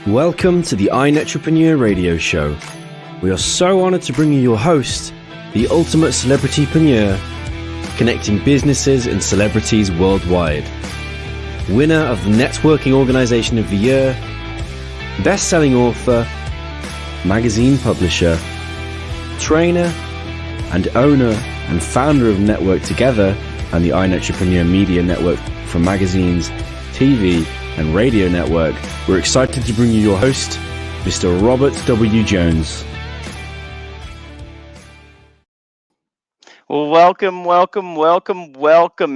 Welcome to the iNETrepreneur radio show. We are so honored to bring you your host, the ultimate celebritypreneur, connecting businesses and celebrities worldwide. Winner of the Networking Organization of the Year, best-selling author, magazine publisher, trainer, and owner and founder of Network Together and the iNETrepreneur Media Network from magazines, TV, and radio network, we're excited to bring you your host, Mr. Robert W. Jones. Well, welcome,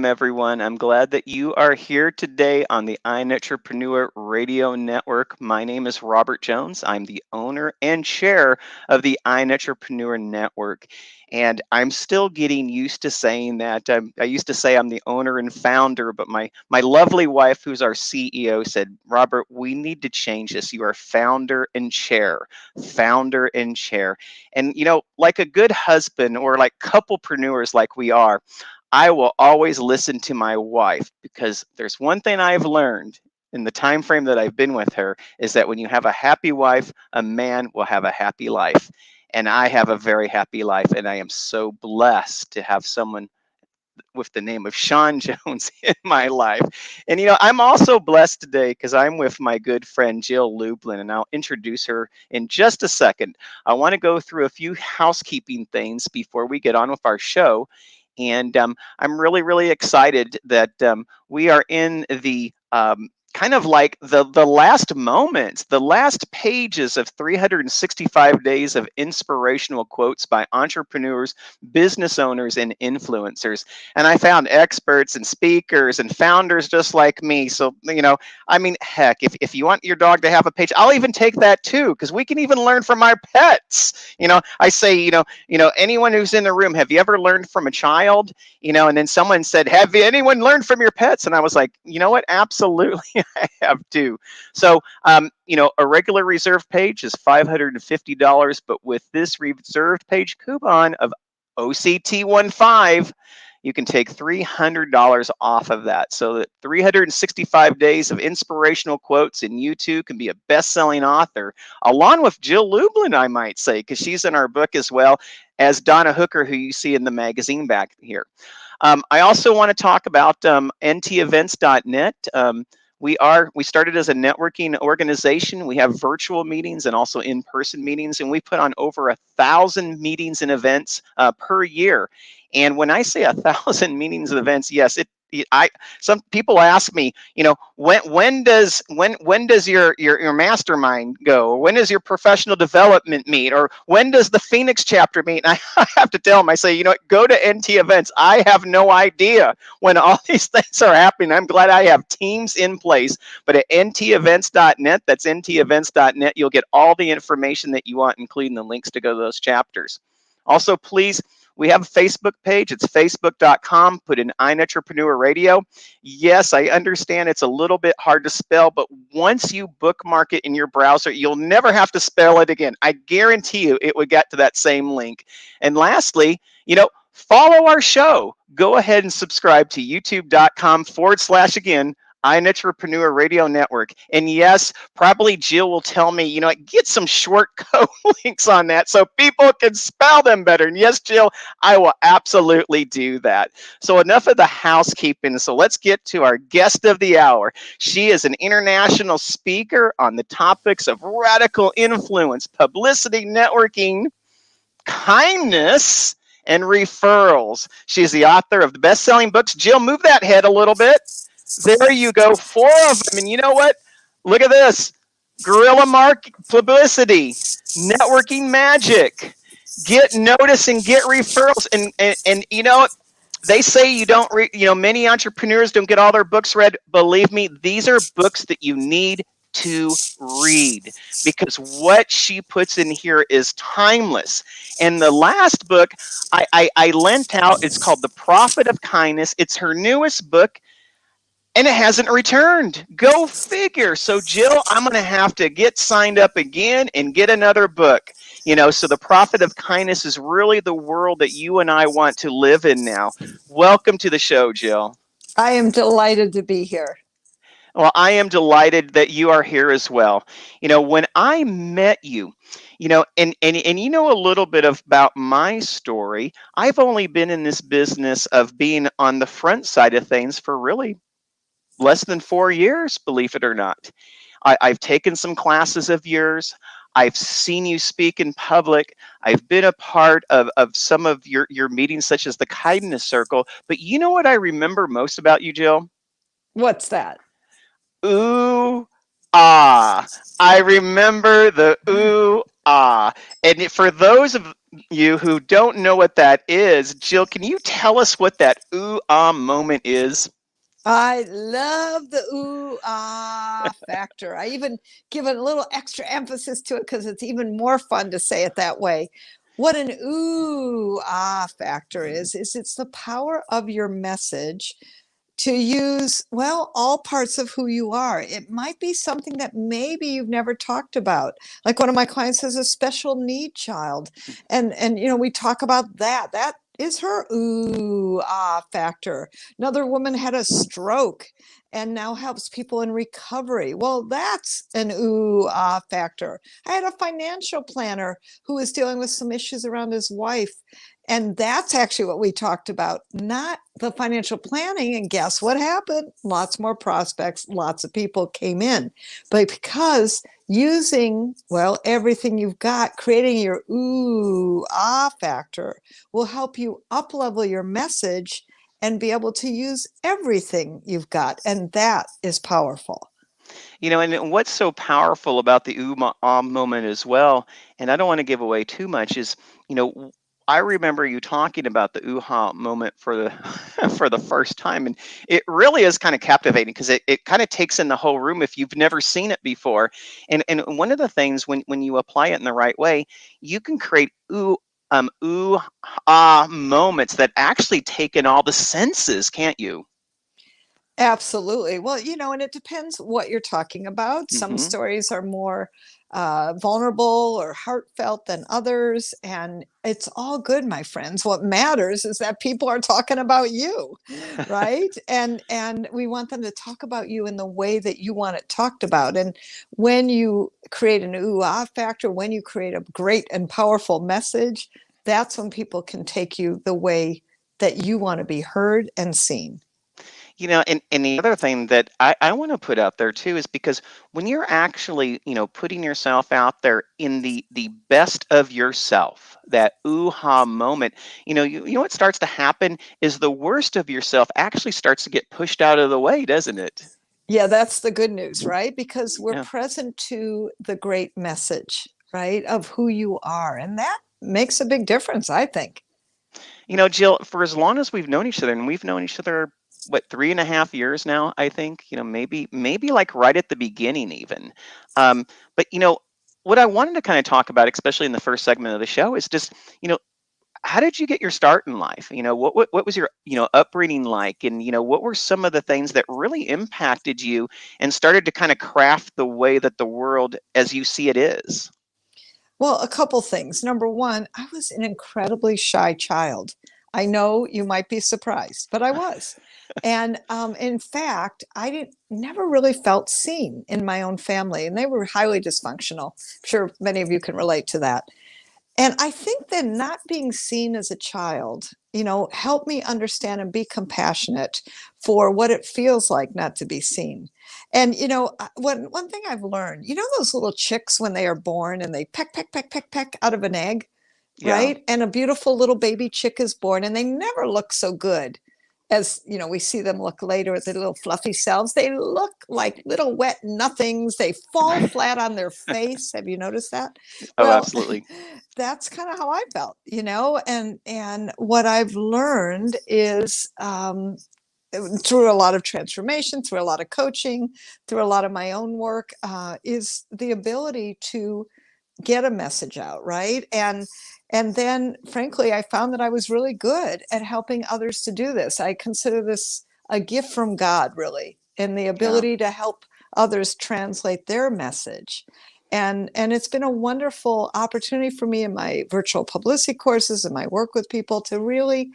everyone. I'm glad that you are here today on the iNETrepreneur Radio Network. My name is Robert Jones. I'm the owner and chair of the iNETrepreneur Network. And I'm still getting used to saying that. I used to say I'm the owner and founder, but my lovely wife, who's our CEO, said, Robert, we need to change this. You are founder and chair, founder and chair. And, you know, like a good husband or like couplepreneurs like we are, I will always listen to my wife, because there's one thing I've learned in the time frame that I've been with her is that when you have a happy wife, a man will have a happy life. And I have a very happy life, and I am so blessed to have someone with the name of Sean Jones in my life. And, you know, I'm also blessed today because I'm with my good friend, Jill Lublin, and I'll introduce her in just a second. I want to go through a few housekeeping things before we get on with our show. And I'm really excited that we are in the kind of like the last moments, the last pages of 365 days of inspirational quotes by entrepreneurs, business owners, and influencers. And I found experts and speakers and founders just like me. So, you know, I mean, heck, if you want your dog to have a page, I'll even take that too, because we can even learn from our pets. You know, I say, you know, anyone who's in the room, have you ever learned from a child? You know, and then someone said, have anyone learned from your pets? And I was like, you know what? Absolutely. I have too. So, you know, a regular reserve page is $550, but with this reserved page coupon of OCT15, you can take $300 off of that. So that 365 days of inspirational quotes, and you too can be a best-selling author, along with Jill Lublin, I might say, because she's in our book as well as Donna Hooker, who you see in the magazine back here. I also want to talk about ntevents.net. We started as a networking organization. We have virtual meetings and also in-person meetings, and we put on over 1,000 meetings and events per year. And when I say 1,000 meetings and events, yes, some people ask me, you know, when does your mastermind go, or when does your professional development meet, or when does the Phoenix chapter meet? And I have to tell them, I say, you know, go to NT Events. I have no idea when all these things are happening. I'm glad I have teams in place. But at ntevents.net, that's ntevents.net, you'll get all the information that you want, including the links to go to those chapters. Also, please, we have a Facebook page. It's facebook.com. Put in iNETrepreneur Radio. Yes, I understand it's a little bit hard to spell, but once you bookmark it in your browser, you'll never have to spell it again. I guarantee you it would get to that same link. And lastly, you know, follow our show. Go ahead and subscribe to youtube.com/ again, iNETrepreneur Radio Network. And yes, probably Jill will tell me, you know, get some short code links on that so people can spell them better. And yes, Jill, I will absolutely do that. So enough of the housekeeping. So let's get to our guest of the hour. She is an international speaker on the topics of radical influence, publicity, networking, kindness, and referrals. She's the author of the best-selling books. Jill, move that head a little bit. There you go, 4 of them. And you know what? Look at this. Guerrilla Publicity, Networking Magic, Get Noticed and Get Referrals. And you know, they say you don't many entrepreneurs don't get all their books read. Believe me, these are books that you need to read, because what she puts in here is timeless. And the last book I lent out, it's called The Profit of Kindness. It's her newest book, and it hasn't returned. Go figure. So Jill, I'm going to have to get signed up again and get another book. You know, so the profit of kindness is really the world that you and I want to live in now. Welcome to the show, Jill. I am delighted to be here. Well, I am delighted that you are here as well. When I met you, and you know a little bit about my story. I've only been in this business of being on the front side of things for really less than 4 years, believe it or not. I've taken some classes of yours. I've seen you speak in public. I've been a part of some of your meetings, such as the Kindness Circle. But you know what I remember most about you, Jill? What's that? Ooh, ah. I remember the ooh, ah. And for those of you who don't know what that is, Jill, can you tell us what that ooh, ah moment is? I love the ooh ah factor. I even give it a little extra emphasis to it because it's even more fun to say it that way. What an ooh ah factor is it's the power of your message to use, well, all parts of who you are. It might be something that maybe you've never talked about. Like one of my clients has a special need child. And we talk about that. That is her ooh ah factor. Another woman had a stroke and now helps people in recovery. Well, that's an ooh ah factor. I had a financial planner who was dealing with some issues around his wife, and that's actually what we talked about, not the financial planning. And guess what happened? Lots more prospects, lots of people came in. But because using, well, everything you've got, creating your ooh, ah factor will help you up level your message and be able to use everything you've got. And that is powerful. And what's so powerful about the moment as well, and I don't want to give away too much, is, I remember you talking about the ooha moment for the for the first time, and it really is kind of captivating because it kind of takes in the whole room if you've never seen it before. And one of the things when you apply it in the right way, you can create ooh ah moments that actually take in all the senses, can't you? Absolutely. Well, and it depends what you're talking about. Some Hmm. stories are more vulnerable or heartfelt than others, and it's all good, my friends. What matters is that people are talking about you, right? And we want them to talk about you in the way that you want it talked about. And when you create an ooh ah factor, when you create a great and powerful message, that's when people can take you the way that you want to be heard and seen. And the other thing that I want to put out there too is because when you're actually, putting yourself out there in the best of yourself, that ooh-ha moment, you know what starts to happen is the worst of yourself actually starts to get pushed out of the way, doesn't it? Yeah, that's the good news, right? Because we're Yeah. present to the great message, right, of who you are. And that makes a big difference, I think. Jill, for as long as we've known each other, and we've known each other, what, 3.5 years now, I think, maybe like right at the beginning even. Um, but what I wanted to kind of talk about, especially in the first segment of the show, is just, how did you get your start in life? What was your, upbringing like? And, what were some of the things that really impacted you and started to kind of craft the way that the world as you see it is? Well, a couple things. Number one, I was an incredibly shy child. I know you might be surprised, but I was. And in fact, I didn't never really felt seen in my own family, and they were highly dysfunctional. I'm sure many of you can relate to that. And I think that not being seen as a child, helped me understand and be compassionate for what it feels like not to be seen. And one thing I've learned, those little chicks when they are born and they peck, peck, peck, peck, peck out of an egg, Yeah. right? And a beautiful little baby chick is born, and they never look so good as we see them look later with their little fluffy selves. They look like little wet nothings. They fall flat on their face. Have you noticed that? Oh, Well, absolutely. that's kind of how I felt, and what I've learned is through a lot of transformation, through a lot of coaching, through a lot of my own work, is the ability to get a message out, right? And then frankly, I found that I was really good at helping others to do this. I consider this a gift from God, really, and the Yeah. ability to help others translate their message. And it's been a wonderful opportunity for me in my virtual publicity courses and my work with people to really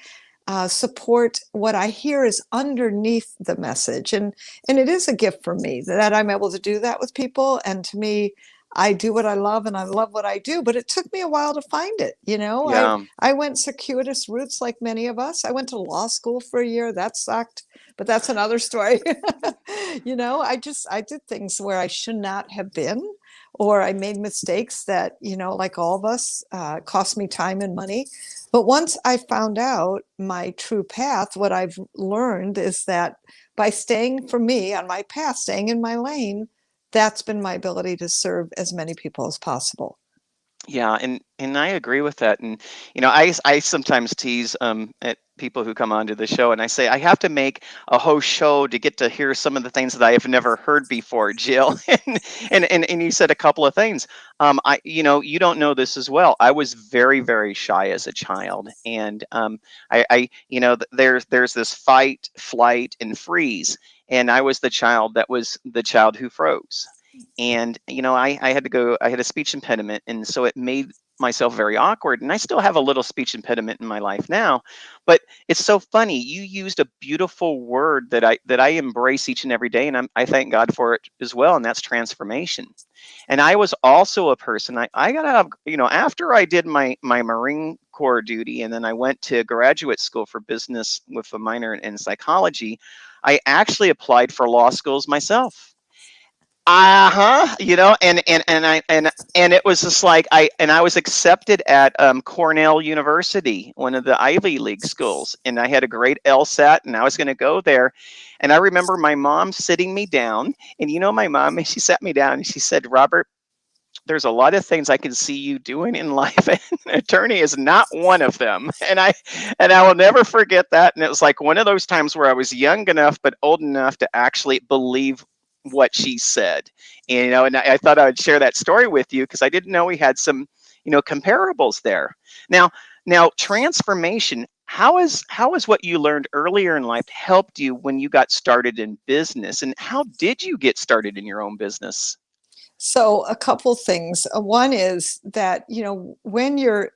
support what I hear is underneath the message. And it is a gift for me that I'm able to do that with people. And to me, I do what I love and I love what I do, but it took me a while to find it. Yeah. I went circuitous routes like many of us. I went to law school for a year. That sucked, but that's another story. I did things where I should not have been, or I made mistakes that, like all of us, cost me time and money. But once I found out my true path, what I've learned is that by staying for me on my path, staying in my lane, that's been my ability to serve as many people as possible. Yeah, and I agree with that. And I sometimes tease at people who come onto the show, and I say I have to make a whole show to get to hear some of the things that I have never heard before, Jill. And you said a couple of things. You don't know this as well. I was very, very shy as a child, and there's this fight, flight, and freeze, and I was the child who froze. And I had a speech impediment, and so it made myself very awkward, and I still have a little speech impediment in my life now. But it's so funny, you used a beautiful word that I embrace each and every day, and I thank God for it as well, and that's transformation. And I was also a person, I got out of, after I did my Marine Corps duty, and then I went to graduate school for business with a minor in psychology. I actually applied for law schools myself. And it was just like I was accepted at Cornell University, one of the Ivy League schools, and I had a great LSAT, and I was going to go there. And I remember my mom sitting me down, and my mom, she sat me down and she said, "Robert, there's a lot of things I can see you doing in life, and an attorney is not one of them." And I will never forget that. And it was like one of those times where I was young enough but old enough to actually believe what she said. And I thought I would share that story with you because I didn't know we had some comparables there. Now transformation, how is what you learned earlier in life helped you when you got started in business, and how did you get started in your own business? So a couple things. One is that, when you're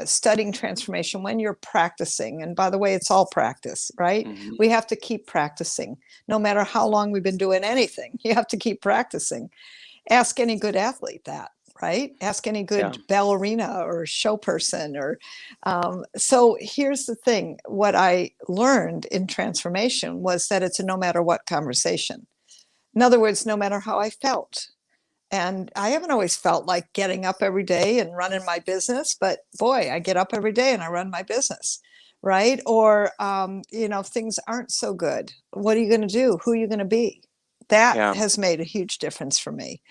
studying transformation, when you're practicing, and by the way, it's all practice, right? Hmm. We have to keep practicing. No matter how long we've been doing anything, you have to keep practicing. Ask any good athlete that, right? Ask any Yeah. good ballerina or show person. So here's the thing. What I learned in transformation was that it's a no matter what conversation. In other words, no matter how I felt. And I haven't always felt like getting up every day and running my business, but boy, I get up every day and I run my business, right? Or, if things aren't so good, what are you going to do? Who are you going to be? That Yeah. has made a huge difference for me.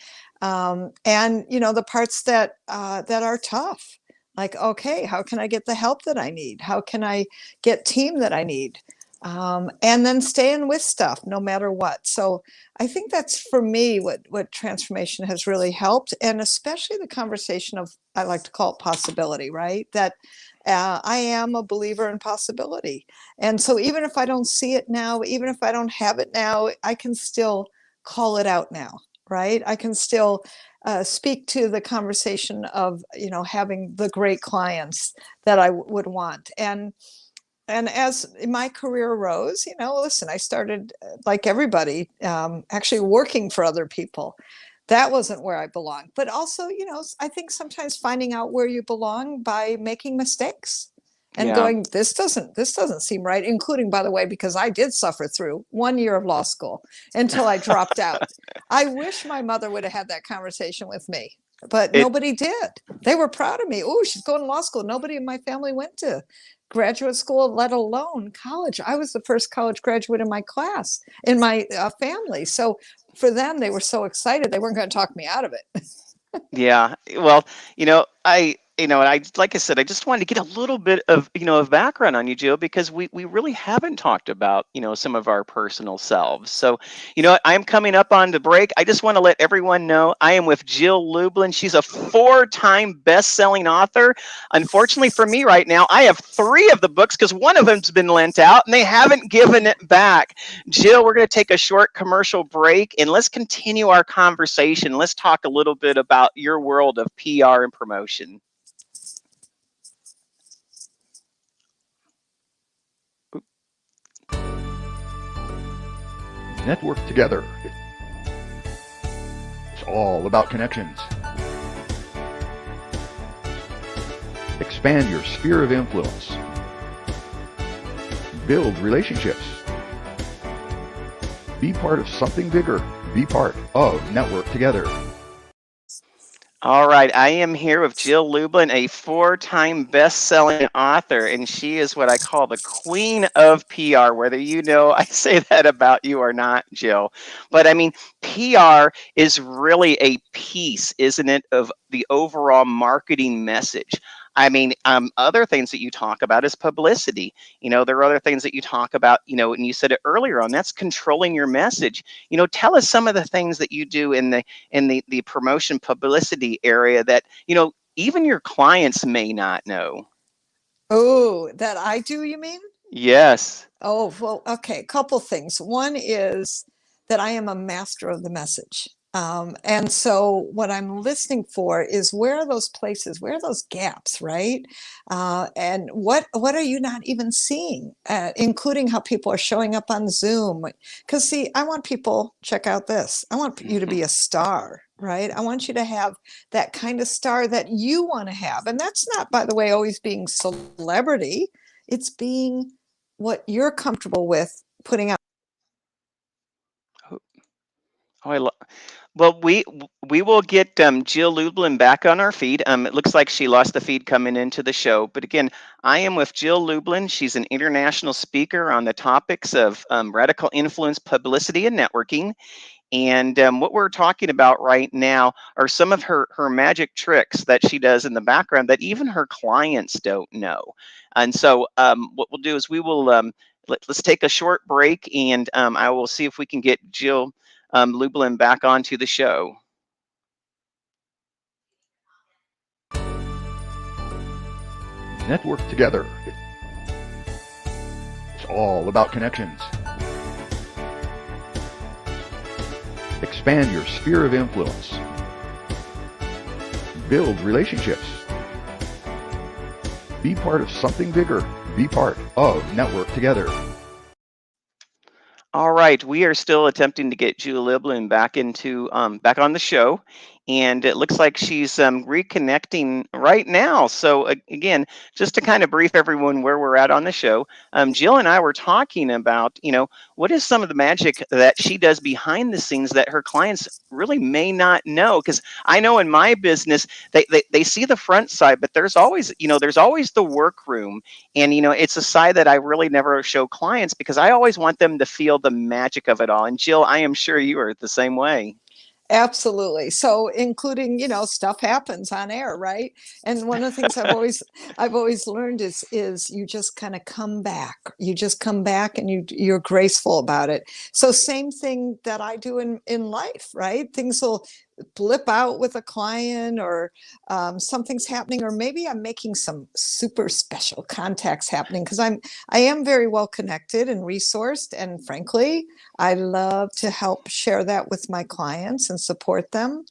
And the parts that are tough, like, okay, how can I get the help that I need? How can I get team that I need? And then staying with stuff no matter what. So I think that's for me what transformation has really helped, and especially the conversation of, I like to call it possibility, right? That I am a believer in possibility, and so even if I don't see it now, even if I don't have it now, I can still call it out now, right? I can still speak to the conversation of having the great clients that I would want. And as my career arose, listen, I started, like everybody, actually working for other people. That wasn't where I belonged. But also, I think sometimes finding out where you belong by making mistakes and Yeah. going, this doesn't seem right, including, by the way, because I did suffer through 1 year of law school until I dropped out. I wish my mother would have had that conversation with me, but It nobody did. They were proud of me. Oh, she's going to law school. Nobody in my family went to graduate school, let alone college. I was the first college graduate in my class, in my family. So for them, they were so excited. They weren't going to talk me out of it. Yeah. Well, I like I said, I just wanted to get a little bit of background on you, Jill, because we really haven't talked about, some of our personal selves. So, I'm coming up on the break. I just want to let everyone know I am with Jill Lublin. She's a 4-time best-selling author. Unfortunately for me right now, I have 3 of the books because one of them's been lent out and they haven't given it back. Jill, we're going to take a short commercial break and let's continue our conversation. Let's talk a little bit about your world of PR and promotion. Network together. It's all about connections. Expand your sphere of influence. Build relationships. Be part of something bigger. Be part of Network Together. All right, I am here with Jill Lublin, a 4-time best-selling author, and she is what I call the queen of PR, whether you know I say that about you or not, Jill. But I mean, PR is really a piece, isn't it, of the overall marketing message. I mean, other things that you talk about is publicity. You know, there are other things that you talk about, you know, and you said it earlier on, that's controlling your message. You know, tell us some of the things that you do in the promotion publicity area that, you know, even your clients may not know. Oh, that I do, you mean? Yes. Oh, well, okay. A couple things. One is that I am a master of the message. And so what I'm listening for is where are those places, where are those gaps, right? And what are you not even seeing, including how people are showing up on Zoom? Because see, I want people, check out this. I want you to be a star, right? I want you to have that kind of star that you want to have. And that's not, by the way, always being celebrity. It's being what you're comfortable with putting out. Oh, well, we will get Jill Lublin back on our feed. It looks like she lost the feed coming into the show. But again, I am with Jill Lublin. She's an international speaker on the topics of radical influence, publicity, and networking. And what we're talking about right now are some of her magic tricks that she does in the background that even her clients don't know. And so what we'll do is we will let's take a short break, and I will see if we can get Jill Lublin back onto the show. Network together. It's all about connections. Expand your sphere of influence. Build relationships. Be part of something bigger. Be part of Network Together. All right, we are still attempting to get Jill Lublin back into back on the show, and it looks like she's reconnecting right now. So again, just to kind of brief everyone where we're at on the show, Jill and I were talking about, you know, what is some of the magic that she does behind the scenes that her clients really may not know? Because I know in my business, they see the front side, but there's always, you know, there's always the workroom. And, you know, it's a side that I really never show clients because I always want them to feel the magic of it all. And Jill, I am sure you are the same way. Absolutely. So including, you know, stuff happens on air, right? And one of the things I've always learned is you just kind of come back. You just come back and you're graceful about it. So same thing that I do in life, right? Things will blip out with a client, or something's happening, or maybe I'm making some super special contacts happening because I am very well connected and resourced, and frankly, I love to help share that with my clients and support them.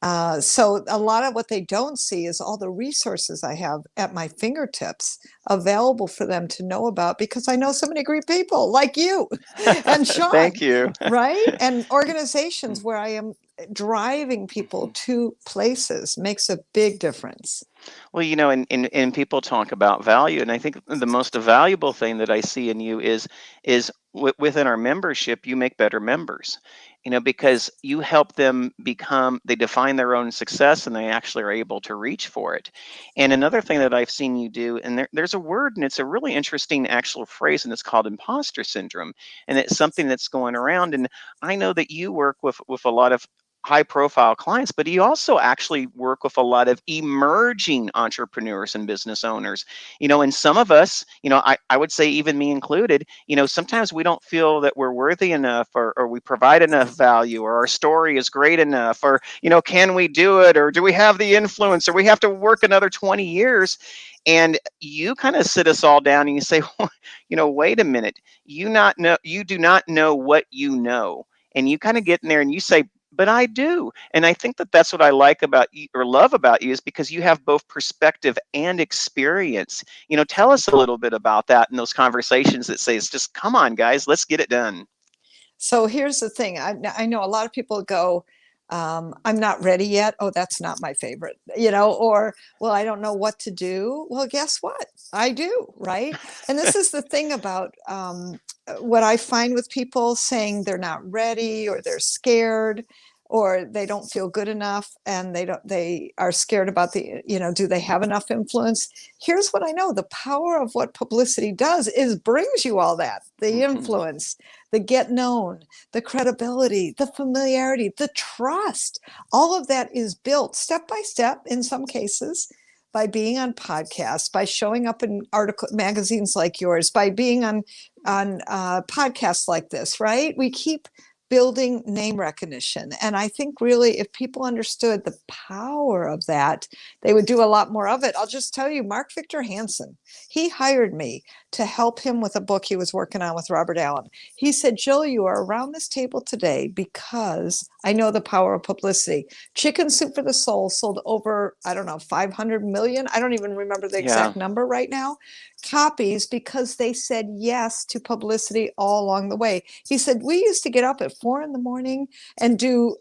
So a lot of what they don't see is all the resources I have at my fingertips available for them to know about, because I know so many great people like you and Sean. Thank you. Right? And organizations where I am driving people to places makes a big difference. Well, you know, and people talk about value, and I think the most valuable thing that I see in you is within our membership, you make better members. You know, because you help them they define their own success, and they actually are able to reach for it. And another thing that I've seen you do, and there's a word, and it's a really interesting actual phrase, and it's called imposter syndrome, and it's something that's going around. And I know that you work with a lot of high profile clients, but you also actually work with a lot of emerging entrepreneurs and business owners. You know, and some of us, you know, I would say even me included, you know, sometimes we don't feel that we're worthy enough, or we provide enough value, or our story is great enough, or, you know, can we do it, or do we have the influence, or we have to work another 20 years. And you kind of sit us all down and you say, well, you know, wait a minute, you do not know what you know. And you kind of get in there and you say, but I do. And I think that that's what I like about you, or love about you, is because you have both perspective and experience. You know, tell us a little bit about that in those conversations that say, it's just, come on, guys, let's get it done. So here's the thing. I know a lot of people go, I'm not ready yet. Oh, that's not my favorite, or, well, I don't know what to do. Well, guess what? I do, right? And this is the thing about what I find with people saying they're not ready or they're scared or they don't feel good enough and they are scared about do they have enough influence? Here's what I know. The power of what publicity does is brings you all that, the influence, the get known, the credibility, the familiarity, the trust. All of that is built step by step in some cases by being on podcasts, by showing up in magazines like yours, by being on podcasts like this, right? We keep building name recognition. And I think really if people understood the power of that, they would do a lot more of it. I'll just tell you, Mark Victor Hansen, he hired me to help him with a book he was working on with Robert Allen. He said, Jill, you are around this table today because I know the power of publicity. Chicken Soup for the Soul sold over, 500 million. I don't even remember the exact number right now. Copies because they said yes to publicity all along the way. He said, we used to get up at 4 a.m. and do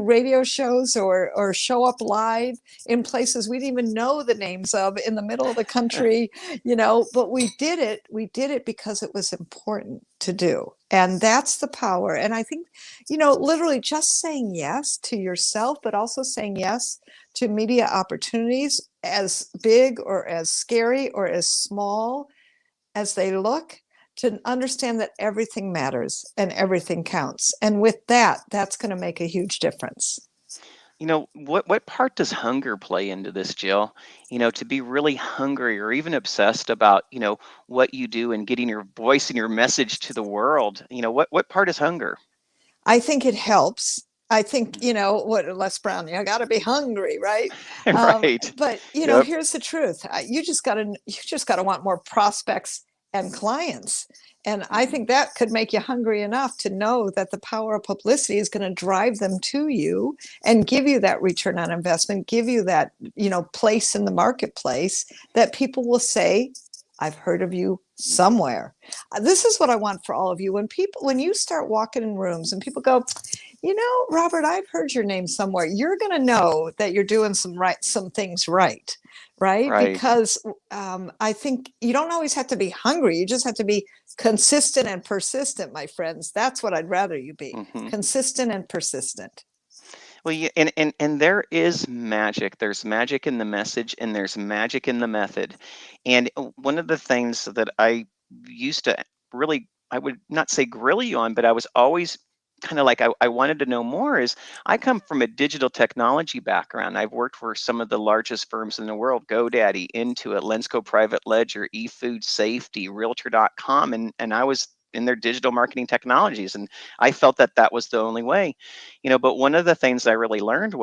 radio shows or show up live in places we didn't even know the names of in the middle of the country, but we did it because it was important to do. And that's the power. And I think, literally just saying yes to yourself, but also saying yes to media opportunities, as big or as scary or as small as they look, to understand that everything matters and everything counts. And with that, that's going to make a huge difference. What part does hunger play into this, Jill? To be really hungry or even obsessed about, what you do and getting your voice and your message to the world. What part is hunger? I think it helps. I think, what Les Brown, you got to be hungry, right? Right. But, Yep. here's the truth. You just got to want more prospects and clients. And I think that could make you hungry enough to know that the power of publicity is going to drive them to you and give you that return on investment, give you that, place in the marketplace that people will say, I've heard of you somewhere. This is what I want for all of you. When you start walking in rooms and people go, Robert, I've heard your name somewhere, you're going to know that you're doing some things right. Right. Because I think you don't always have to be hungry. You just have to be consistent and persistent, my friends. That's what I'd rather you be. Consistent and persistent. Well, yeah, and there is magic. There's magic in the message and there's magic in the method. And one of the things that I used to really, I would not say grill you on, but I was always kind of like I wanted to know more is I come from a digital technology background. I've worked for some of the largest firms in the world, GoDaddy, Intuit, Lensco Private Ledger, eFood Safety, Realtor.com, and I was in their digital marketing technologies. And I felt that was the only way, but one of the things I really learned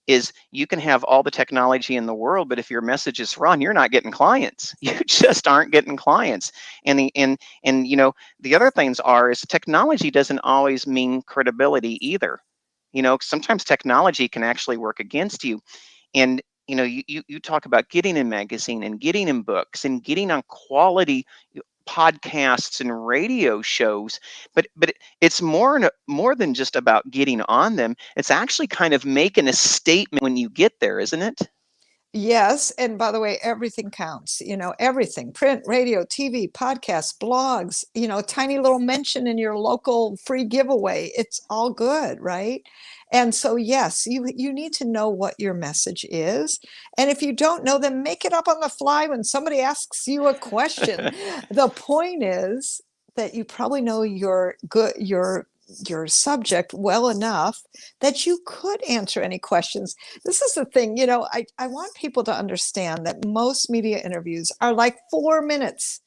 is you can have all the technology in the world, but if your message is wrong, you're not getting clients. You just aren't getting clients. And the other things is technology doesn't always mean credibility either. Sometimes technology can actually work against you. And you talk about getting in magazine and getting in books and getting on quality podcasts and radio shows, but it's more than just about getting on them. It's actually kind of making a statement when you get there, isn't it? Yes. And by the way, everything counts, everything, print, radio, TV, podcasts, blogs, tiny little mention in your local free giveaway. It's all good, right? And so, yes, you need to know what your message is. And if you don't know, then make it up on the fly when somebody asks you a question. The point is that you probably know your subject well enough that you could answer any questions. This is the thing, I want people to understand that most media interviews are like 4 minutes,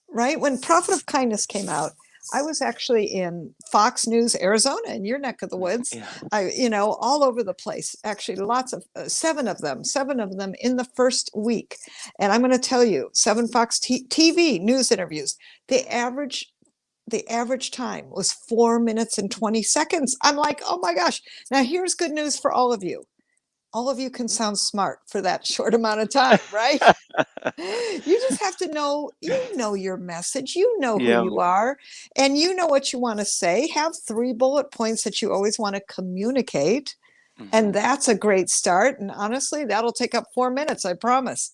right? When Profit of Kindness came out, I was actually in Fox News, Arizona, in your neck of the woods. Yeah. All over the place, actually lots of 7 of them in the first week. And I'm going to tell you, 7 Fox TV news interviews, the average time was 4 minutes and 20 seconds. I'm like, oh my gosh. Now here's good news for all of you. all of you can sound smart for that short amount of time, right? You just have to know, your message, who Yeah. you are, and you know what you want to say. Have 3 bullet points that you always want to communicate. And Mhm. that's a great start. And honestly, that'll take up 4 minutes, I promise.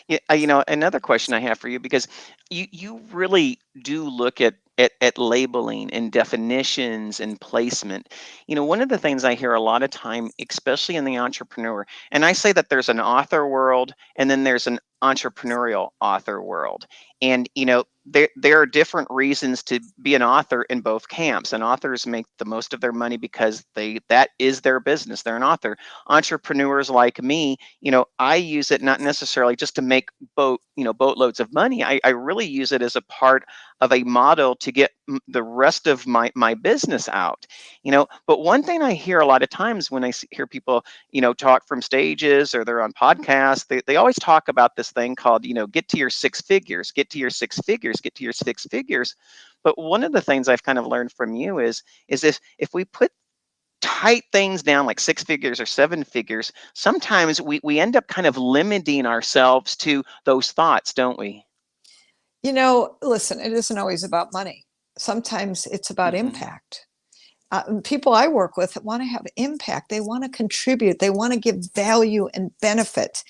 Yeah, another question I have for you, because you really do look at labeling and definitions and placement. One of the things I hear a lot of time, especially in the entrepreneur, and I say that there's an author world and then there's an entrepreneurial author world. And there are different reasons to be an author in both camps. And authors make the most of their money because that is their business. They're an author. Entrepreneurs like me, I use it not necessarily just to make boatloads of money. I really use it as a part of a model to get the rest of my business out. But one thing I hear a lot of times when I hear people talk from stages or they're on podcasts, they always talk about this thing called get to your 6 figures, get to your 6 figures, get to your 6 figures. But one of the things I've kind of learned from you is if we put tight things down like 6 figures or 7 figures, sometimes we end up kind of limiting ourselves to those thoughts, don't we? Listen, it isn't always about money. Sometimes it's about Hmm. impact. People I work with want to have impact. They want to contribute. They want to give value and benefit,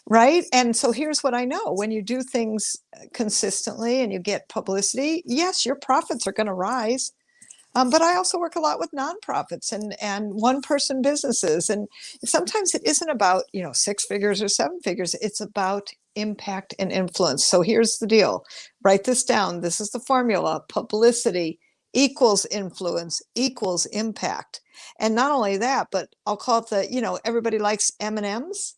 right? And so here's what I know. When you do things consistently and you get publicity, yes, your profits are going to rise. But I also work a lot with nonprofits and one person businesses. And sometimes it isn't about, 6 figures or 7 figures. It's about impact and influence. So here's the deal. Write this down. This is the formula. Publicity equals influence equals impact. And not only that, but I'll call it everybody likes M&Ms.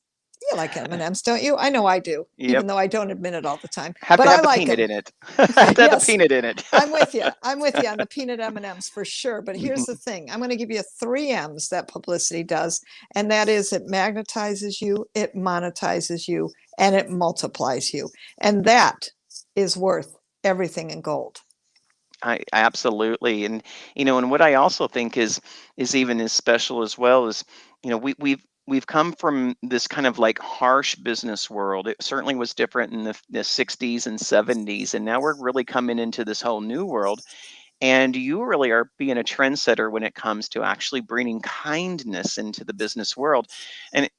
You like M&Ms, don't you? I know I do, Yep. even though I don't admit it all the time, Have but to I have the like peanut them. in it. Have to have the Yes, peanut in it. I'm with you. I'm with you on the peanut M&Ms for sure. But here's the Mhm. thing. I'm going to give you 3 M's that publicity does. And that is it magnetizes you, it monetizes you, and it multiplies you. And that is worth everything in gold. I absolutely, and what I also think is even as special as well is, we've come from this kind of like harsh business world. It certainly was different in the 60s and 70s, and now we're really coming into this whole new world. And you really are being a trendsetter when it comes to actually bringing kindness into the business world. And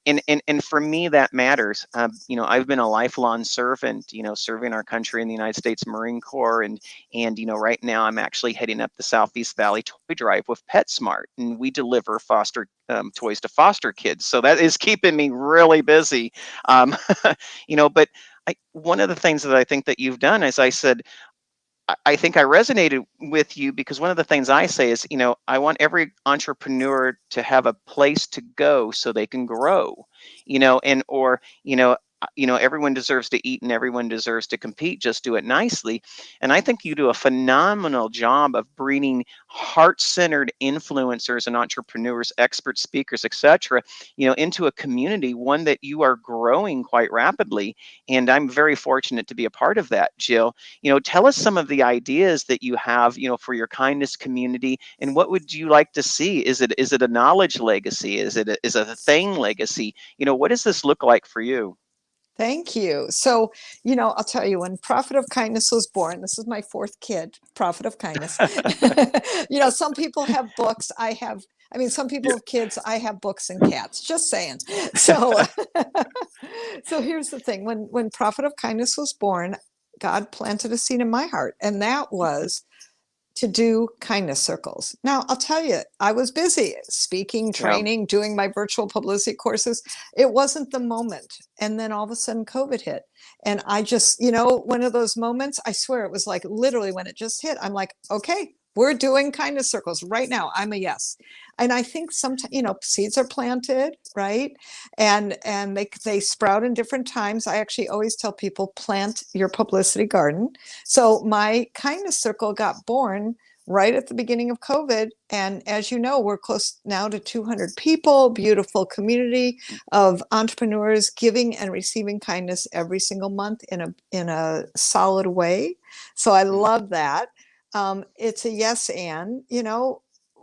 for me, that matters. I've been a lifelong servant, serving our country in the United States Marine Corps. And right now I'm actually heading up the Southeast Valley Toy Drive with PetSmart. And we deliver foster toys to foster kids. So that is keeping me really busy. But one of the things that I think that you've done, as I said, I think I resonated with you because one of the things I say is, I want every entrepreneur to have a place to go so they can grow, and or, everyone deserves to eat and everyone deserves to compete. Just do it nicely. And I think you do a phenomenal job of bringing heart-centered influencers and entrepreneurs, expert speakers, etc., into a community, one that you are growing quite rapidly. And I'm very fortunate to be a part of that, Jill. Tell us some of the ideas that you have, for your kindness community, and what would you like to see? Is it a knowledge legacy? Is it a thing legacy? What does this look like for you? Thank you. So, I'll tell you, when Prophet of Kindness was born, this is my 4th kid, Prophet of Kindness. Some people have books. Some people Yeah. have kids. I have books and cats, just saying. So, so here's the thing. When Prophet of Kindness was born, God planted a seed in my heart, and that was to do kindness circles. Now, I'll tell you, I was busy speaking, Yeah. training, doing my virtual publicity courses. It wasn't the moment. And then all of a sudden, COVID hit. And I just, one of those moments, I swear it was like literally when it just hit, I'm like, okay, we're doing kindness circles right now. I'm a yes. And I think sometimes, seeds are planted, right? And they sprout in different times. I actually always tell people, plant your publicity garden. So my kindness circle got born right at the beginning of COVID. And as you know, we're close now to 200 people, beautiful community of entrepreneurs giving and receiving kindness every single month in a solid way. So I love that. It's a yes and,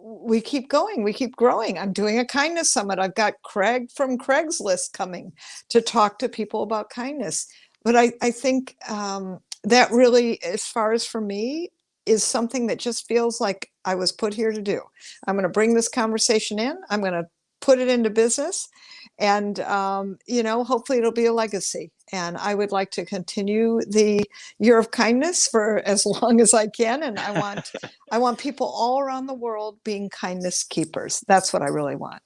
we keep going, we keep growing. I'm doing a kindness summit. I've got Craig from Craigslist coming to talk to people about kindness. But I think that really, as far as for me, is something that just feels like I was put here to do. I'm going to bring this conversation in. I'm going to put it into business, and hopefully it'll be a legacy. And I would like to continue the year of kindness for as long as I can. And I want people all around the world being kindness keepers. That's what I really want.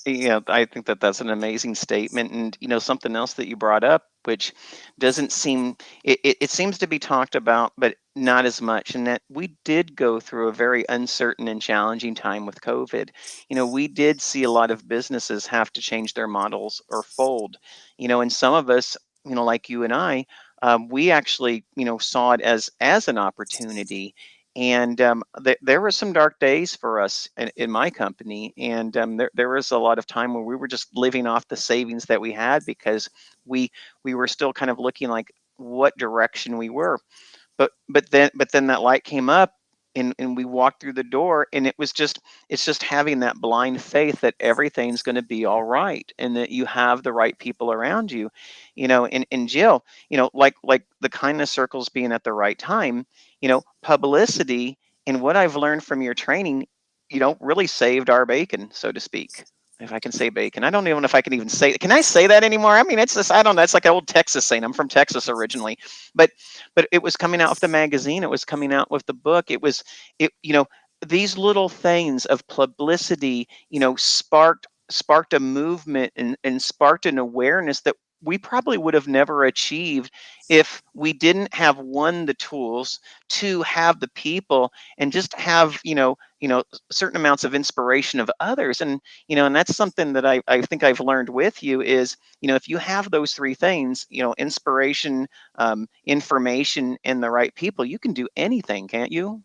Yeah, I think that that's an amazing statement. And, something else that you brought up, which doesn't seem, it seems to be talked about, but not as much. And that we did go through a very uncertain and challenging time with COVID. We did see a lot of businesses have to change their models or fold, and some of us, like you and I, we actually, saw it as an opportunity. And there were some dark days for us in my company, and there was a lot of time where we were just living off the savings that we had because we were still kind of looking like what direction we were. But then that light came up, and we walked through the door, and it's just having that blind faith that everything's going to be all right, and that you have the right people around you, and Jill, like the kindness circles being at the right time, publicity, and what I've learned from your training, really saved our bacon, so to speak. If I can say bacon, I don't even know if I can even say. Can I say that anymore? I mean, it's just, I don't know. It's like an old Texas saying. I'm from Texas originally, but it was coming out with the magazine. It was coming out with the book. These little things of publicity, sparked a movement, and sparked an awareness that we probably would have never achieved if we didn't have, one, the tools, two, have the people, and just have certain amounts of inspiration of others. And that's something that I think I've learned with you is, if you have those three things, inspiration, information, and the right people, you can do anything, can't you?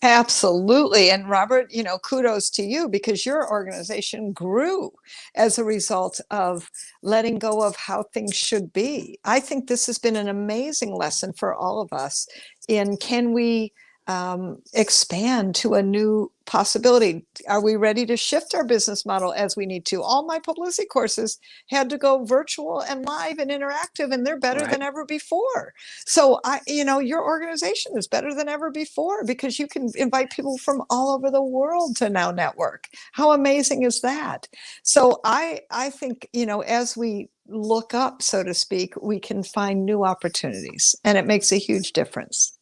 Absolutely. And Robert, kudos to you, because your organization grew as a result of letting go of how things should be. I think this has been an amazing lesson for all of us in, can we expand to a new possibility? Are we ready to shift our business model as we need to? All my publicity courses had to go virtual and live and interactive, and they're better than ever before. So your organization is better than ever before because you can invite people from all over the world to now network. How amazing is that? So I think, as we look up, so to speak, we can find new opportunities, and it makes a huge difference.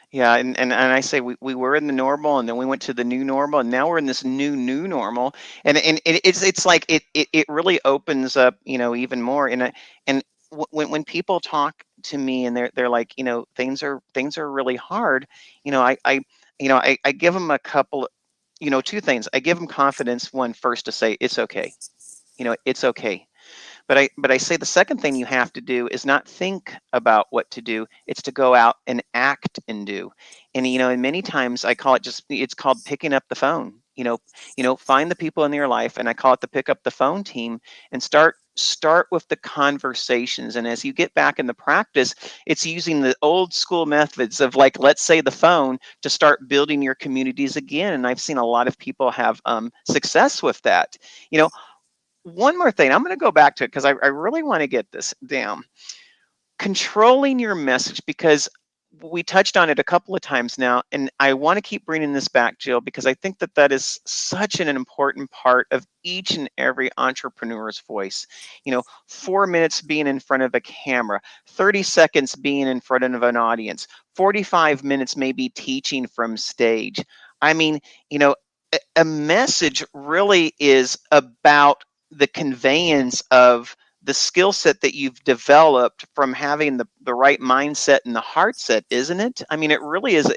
Yeah, and I say we were in the normal, and then we went to the new normal, and now we're in this new normal, and it's like it really opens up, even more. And when people talk to me, and they're like, things are really hard, I give them a couple, two things. I give them confidence, one, first, to say it's okay, it's okay. But I say the second thing you have to do is not think about what to do. It's to go out and act and do. And many times I call it's called picking up the phone. Find the people in your life, and I call it the pick up the phone team, and start with the conversations. And as you get back in the practice, it's using the old school methods of, like, let's say, the phone, to start building your communities again. And I've seen a lot of people have success with that. One more thing, I'm going to go back to it because I really want to get this down. Controlling your message, because we touched on it a couple of times now, and I want to keep bringing this back, Jill, because I think that is such an important part of each and every entrepreneur's voice. 4 minutes being in front of a camera, 30 seconds being in front of an audience, 45 minutes maybe teaching from stage. I mean, a message really is about the conveyance of the skill set that you've developed from having the right mindset and the heart set, isn't it? I mean, it really is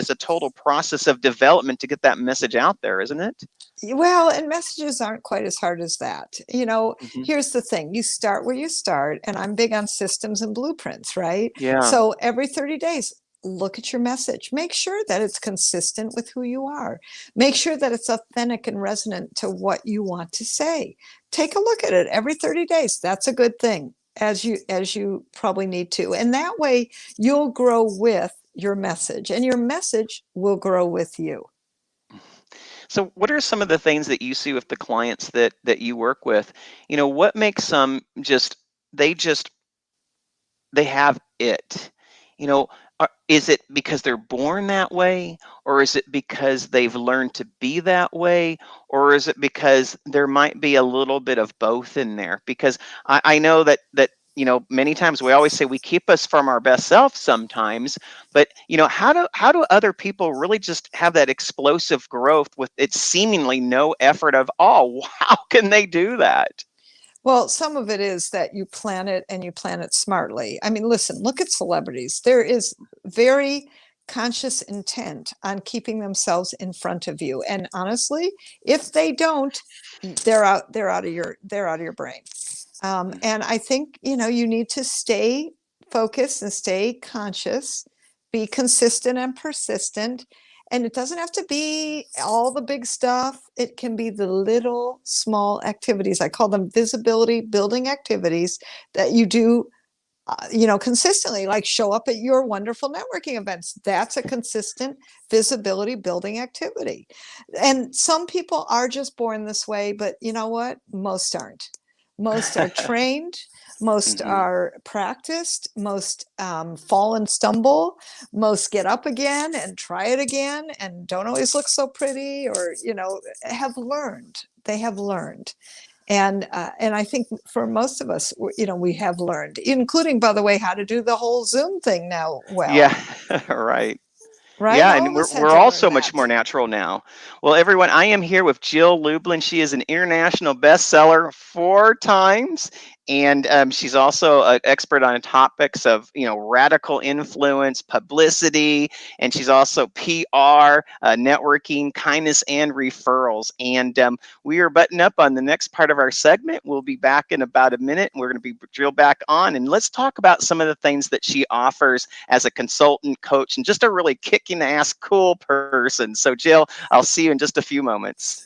a total process of development to get that message out there, isn't it? Well, and messages aren't quite as hard as that. Mm-hmm. Here's the thing. You start where you start, and I'm big on systems and blueprints, right? Yeah. So every 30 days, look at your message. Make sure that it's consistent with who you are. Make sure that it's authentic and resonant to what you want to say. Take a look at it every 30 days. That's a good thing, as you probably need to. And that way you'll grow with your message, and your message will grow with you. So what are some of the things that you see with the clients that you work with? What makes some they have it? Is it because they're born that way, or is it because they've learned to be that way, or is it because there might be a little bit of both in there? Because I know that many times we always say we keep us from our best self sometimes, but how do other people really just have that explosive growth with it seemingly no effort of all? How can they do that? Well, some of it is that you plan it and you plan it smartly. I mean, listen, look at celebrities. There is very conscious intent on keeping themselves in front of you. And honestly, if they don't, they're out of your brain. And I think, you need to stay focused and stay conscious, be consistent and persistent. And it doesn't have to be all the big stuff. It can be the little small activities. I call them visibility building activities that you do, consistently, like show up at your wonderful networking events. That's a consistent visibility building activity. And some people are just born this way, but you know what? Most aren't. Most are trained, most Hmm. are practiced, most fall and stumble, most get up again and try it again and don't always look so pretty, or have learned. They have learned. And I think for most of us, we have learned, including, by the way, how to do the whole Zoom thing now. Yeah, Well, right. right? Yeah, All and of we're us had we're to all learn so much more that. natural now. Well, everyone, I am here with Jill Lublin. She is an international bestseller 4 times, and she's also an expert on topics of radical influence, publicity, and she's also PR, networking, kindness, and referrals. And we are butting up on the next part of our segment. We'll be back in about a minute. We're going to be drilled back on, and let's talk about some of the things that she offers as a consultant, coach, and just a really kicking ass cool person. So, Jill, I'll see you in just a few moments.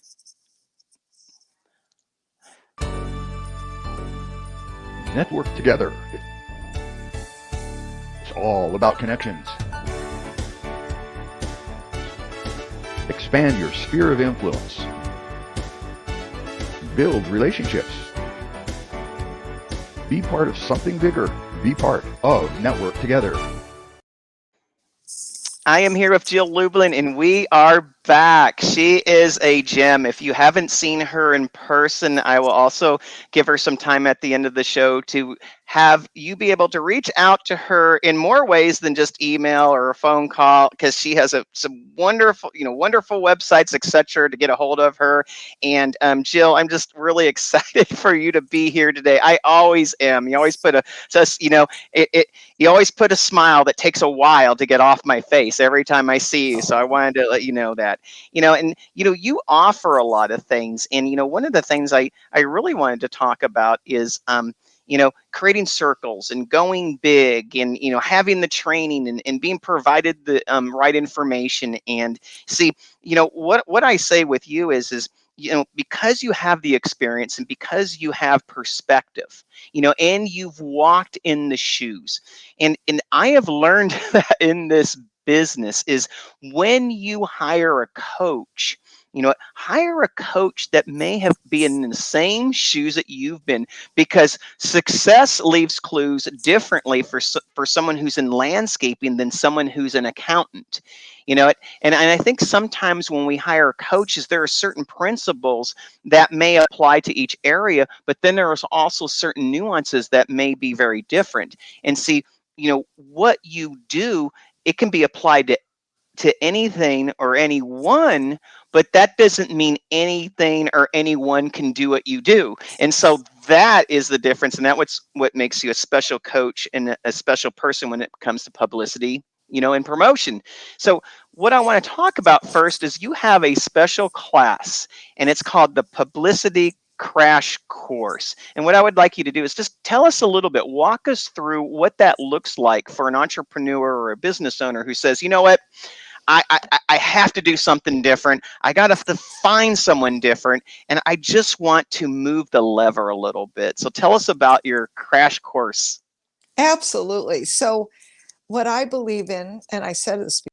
Network together. It's all about connections. Expand your sphere of influence. Build relationships. Be part of something bigger. Be part of Network Together. I am here with Jill Lublin, and we are back. She is a gem. If you haven't seen her in person, I will also give her some time at the end of the show to have you be able to reach out to her in more ways than just email or a phone call, because she has some wonderful, wonderful websites, etc., to get a hold of her. And Jill, I'm just really excited for you to be here today. I always am. You always put you always put a smile that takes a while to get off my face every time I see you. So I wanted to let you know that, and you offer a lot of things. And, one of the things I really wanted to talk about is, creating circles and going big, and, having the training, and being provided the right information. And see, what I say with you is, because you have the experience and because you have perspective, and you've walked in the shoes. And I have learned that in this business is when you hire a coach, hire a coach that may have been in the same shoes that you've been, because success leaves clues differently for someone who's in landscaping than someone who's an accountant. And I think sometimes when we hire coaches, there are certain principles that may apply to each area, but then there is also certain nuances that may be very different. And see, what you do, it can be applied to anything or anyone, but that doesn't mean anything or anyone can do what you do. And so that is the difference, and what makes you a special coach and a special person when it comes to publicity, and promotion. So what I want to talk about first is you have a special class, and it's called the Publicity Crash Course. And what I would like you to do is just tell us a little bit, walk us through what that looks like for an entrepreneur or a business owner who says, you know what, I have to do something different. I got to find someone different, and I just want to move the lever a little bit. So tell us about your crash course. Absolutely. So what I believe in, and I said this,